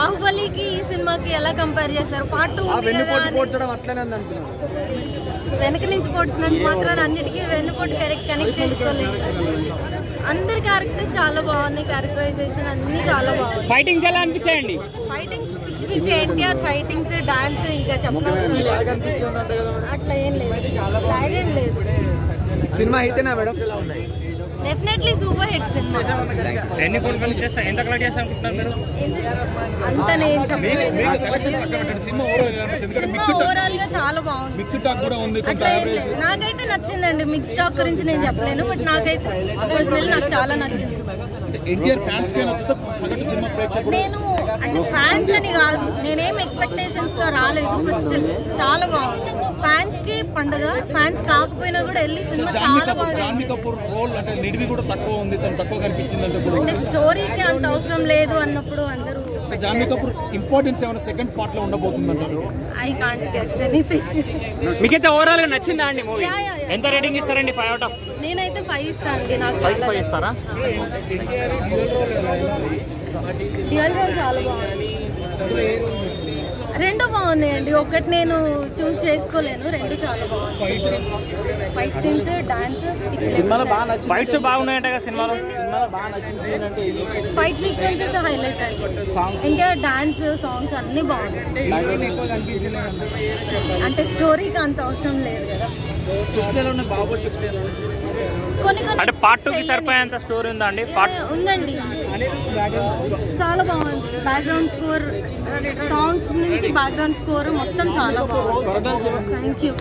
బాహుబలికి ఈ సినిమాకి ఎలా కంపేర్ చేస్తారు? పార్ట్ 2 వెనక నుంచి పొడిచినంత మాత్రాన్ని అన్నిటికీ వెన్నుపోటు కనెక్ట్ చేసుకోలేదు. అందరి క్యారెక్టర్స్ చాలా బాగున్నాయి, క్యారెక్టరైజేషన్ అన్ని చాలా బాగున్నాయి. ఫైటింగ్స్ ఎలా అనిపించాయండి? ఫైటింగ్స్ పిచ్చి పిచ్చి ఎన్టీఆర్ ఫైటింగ్స్, డాన్స్ ఇంకా చెప్పనవసరం లేదు. అట్లా ఏం లేదు, లాగ్ ఏం లేదు. సినిమా హిట్టేనా madam? Definitely super hit cinema. ఎన్ని కోట్లు కలెక్ట్ చేస్తారు, ఎంత కలెక్ట్ చేస్తారు అనుకుంటున్నారు మీరు? అంత నేను చెప్పలేను. సినిమా ఓవరాల్ గా చాలా బాగుంది. నాకైతే నచ్చిందండి. మిక్స్ టాక్ గురించి నేను చెప్పలేను, బట్ నాకైతే పర్సనల్ నాకు చాలా నచ్చింది. నేను అంటే ఫ్యాన్స్ అని కాదు, నేనేం ఎక్స్పెక్టేషన్స్ తో రాలేదు, బట్ స్టిల్ చాలా బాగుంది. ఫ్యాన్స్ కి పండుగ, ఫ్యాన్స్ కాకపోయినా కూడా వెళ్ళి సినిమా చాలా బాగుంది. అంటే స్టోరీకి అంత అవసరం లేదు అన్నప్పుడు అందరూ జాన్వీ కపూర్ ఇంపార్టెన్స్ ఏమైనా సెకండ్ పార్ట్ లో ఉండబోతుందంటారు? I can't guess anything. మీకైతే ఓవరాల్ గా నచ్చిందా అండి మూవీ? ఎంత రేటింగ్ ఇస్తారండి 5 out of? నేనైతే 5 ఇస్తానండి. నాకు 5 ఇస్తారా? చాలా బాగుంది. రెండు బాగున్నాయండి, ఒకటి నేను చూస్ చేసుకోలేను, రెండు చాలా బాగున్నాయి. ఫైట్ సీన్స్, డాన్స్, ఫైట్స్ బాగున్నాయంట కదా సినిమాలో? ఫైట్ సీక్వెన్సెస్ హైలైట్ అండి. ఇంకా డాన్స్, సాంగ్స్ అన్ని బాగున్నాయి. అంటే స్టోరీకి అంత అవసరం లేదు కదా. అంటే పార్ట్ 2 కి సరిపోయేంత స్టోరీ ఉందా అండి? ఉందండి, చాలా బాగుంది. బ్యాక్గ్రౌండ్ స్కోర్, సాంగ్స్ నుంచి బ్యాక్గ్రౌండ్ స్కోర్ మొత్తం చాలా బాగుంది. Thank you.